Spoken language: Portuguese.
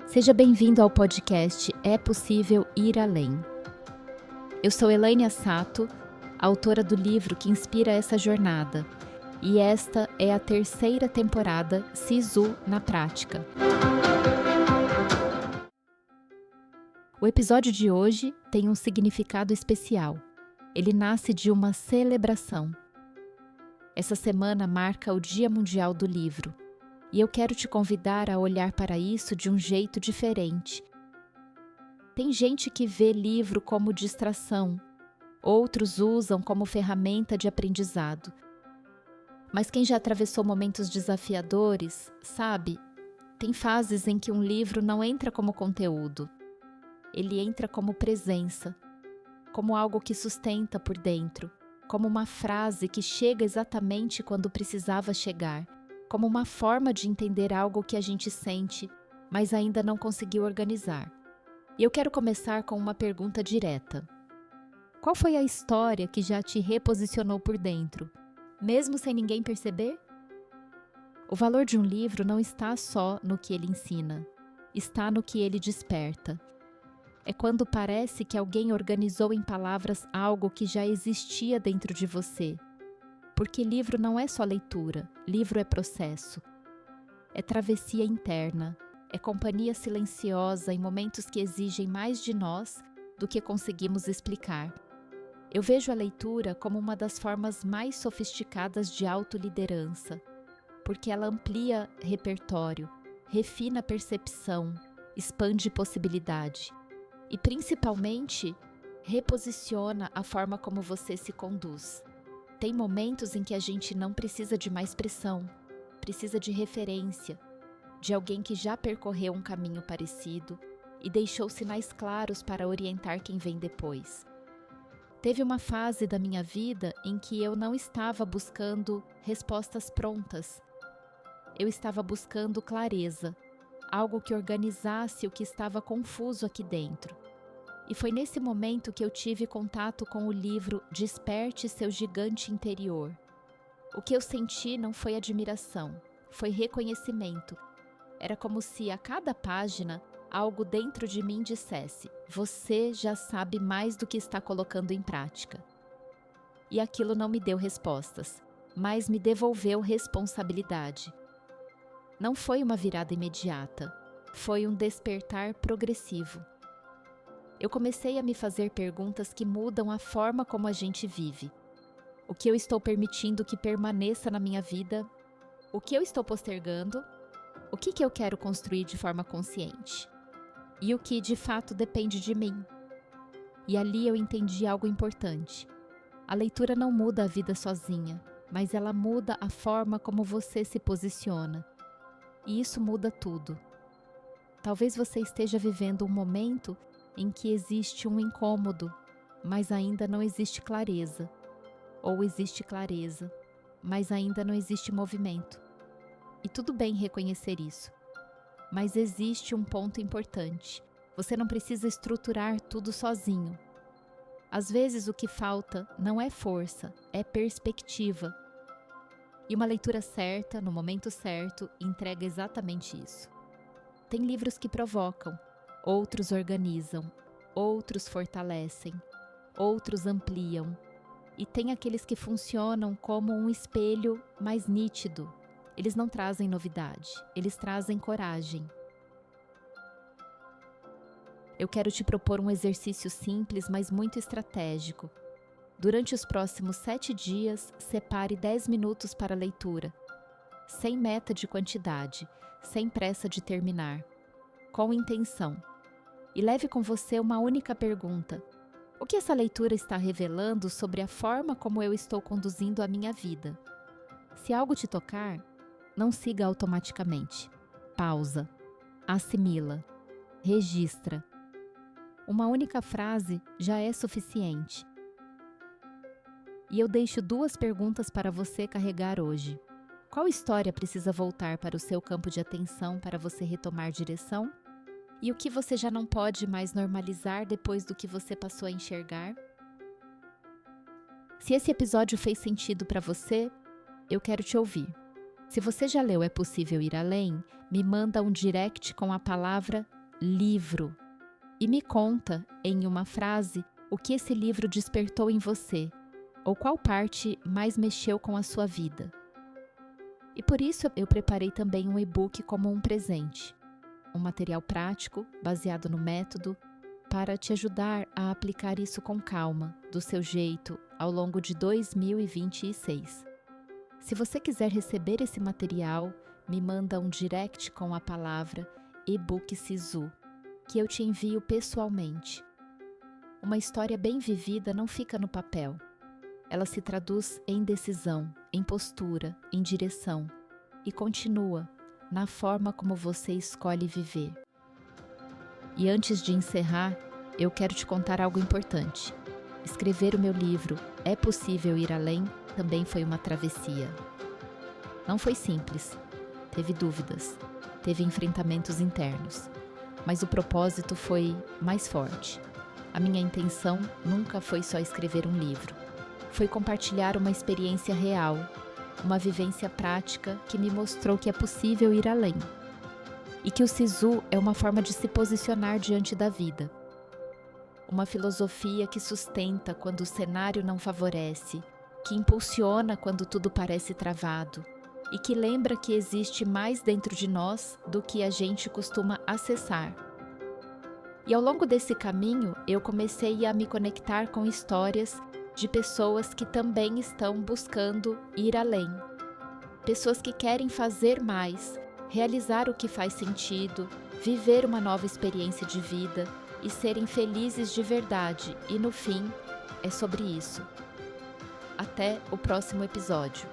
Seja bem-vindo ao podcast É Possível Ir Além. Eu sou Elaine Assato, autora do livro que inspira essa jornada, e esta é a terceira temporada Sisu na Prática. O episódio de hoje tem um significado especial. Ele nasce de uma celebração. Essa semana marca o Dia Mundial do Livro. E eu quero te convidar a olhar para isso de um jeito diferente. Tem gente que vê livro como distração, outros usam como ferramenta de aprendizado. Mas quem já atravessou momentos desafiadores, sabe, tem fases em que um livro não entra como conteúdo. Ele entra como presença, como algo que sustenta por dentro, como uma frase que chega exatamente quando precisava chegar. Como uma forma de entender algo que a gente sente, mas ainda não conseguiu organizar. E eu quero começar com uma pergunta direta. Qual foi a história que já te reposicionou por dentro, mesmo sem ninguém perceber? O valor de um livro não está só no que ele ensina, está no que ele desperta. É quando parece que alguém organizou em palavras algo que já existia dentro de você. Porque livro não é só leitura, livro é processo. É travessia interna, é companhia silenciosa em momentos que exigem mais de nós do que conseguimos explicar. Eu vejo a leitura como uma das formas mais sofisticadas de autoliderança, porque ela amplia repertório, refina percepção, expande possibilidade e, principalmente, reposiciona a forma como você se conduz. Tem momentos em que a gente não precisa de mais pressão, precisa de referência, de alguém que já percorreu um caminho parecido e deixou sinais claros para orientar quem vem depois. Teve uma fase da minha vida em que eu não estava buscando respostas prontas. Eu estava buscando clareza, algo que organizasse o que estava confuso aqui dentro. E foi nesse momento que eu tive contato com o livro Desperte Seu Gigante Interior. O que eu senti não foi admiração, foi reconhecimento. Era como se a cada página algo dentro de mim dissesse: você já sabe mais do que está colocando em prática. E aquilo não me deu respostas, mas me devolveu responsabilidade. Não foi uma virada imediata, foi um despertar progressivo. Eu comecei a me fazer perguntas que mudam a forma como a gente vive. O que eu estou permitindo que permaneça na minha vida? O que eu estou postergando? O que eu quero construir de forma consciente? E o que de fato depende de mim? E ali eu entendi algo importante. A leitura não muda a vida sozinha, mas ela muda a forma como você se posiciona. E isso muda tudo. Talvez você esteja vivendo um momento em que existe um incômodo, mas ainda não existe clareza. Ou existe clareza, mas ainda não existe movimento. E tudo bem reconhecer isso. Mas existe um ponto importante. Você não precisa estruturar tudo sozinho. Às vezes o que falta não é força, é perspectiva. E uma leitura certa, no momento certo, entrega exatamente isso. Tem livros que provocam, outros organizam, outros fortalecem, outros ampliam. E tem aqueles que funcionam como um espelho mais nítido. Eles não trazem novidade, eles trazem coragem. Eu quero te propor um exercício simples, mas muito estratégico. Durante os próximos 7 dias, separe 10 minutos para a leitura, sem meta de quantidade, sem pressa de terminar, com intenção. E leve com você uma única pergunta: o que essa leitura está revelando sobre a forma como eu estou conduzindo a minha vida? Se algo te tocar, não siga automaticamente. Pausa, assimila, registra. Uma única frase já é suficiente. E eu deixo 2 perguntas para você carregar hoje. Qual história precisa voltar para o seu campo de atenção para você retomar direção? E o que você já não pode mais normalizar depois do que você passou a enxergar? Se esse episódio fez sentido para você, eu quero te ouvir. Se você já leu É Possível Ir Além, me manda um direct com a palavra livro e me conta, em uma frase, o que esse livro despertou em você ou qual parte mais mexeu com a sua vida. E por isso eu preparei também um e-book como um presente, um material prático, baseado no método, para te ajudar a aplicar isso com calma, do seu jeito, ao longo de 2026. Se você quiser receber esse material, me manda um direct com a palavra e-book Sisu, que eu te envio pessoalmente. Uma história bem vivida não fica no papel. Ela se traduz em decisão, em postura, em direção e continua na forma como você escolhe viver. E antes de encerrar, eu quero te contar algo importante. Escrever o meu livro É Possível Ir Além também foi uma travessia. Não foi simples, teve dúvidas, teve enfrentamentos internos, mas o propósito foi mais forte. A minha intenção nunca foi só escrever um livro, foi compartilhar uma experiência real, uma vivência prática que me mostrou que é possível ir além. E que o Sisu é uma forma de se posicionar diante da vida. Uma filosofia que sustenta quando o cenário não favorece, que impulsiona quando tudo parece travado e que lembra que existe mais dentro de nós do que a gente costuma acessar. E ao longo desse caminho, eu comecei a me conectar com histórias de pessoas que também estão buscando ir além. Pessoas que querem fazer mais, realizar o que faz sentido, viver uma nova experiência de vida e serem felizes de verdade. E no fim, é sobre isso. Até o próximo episódio.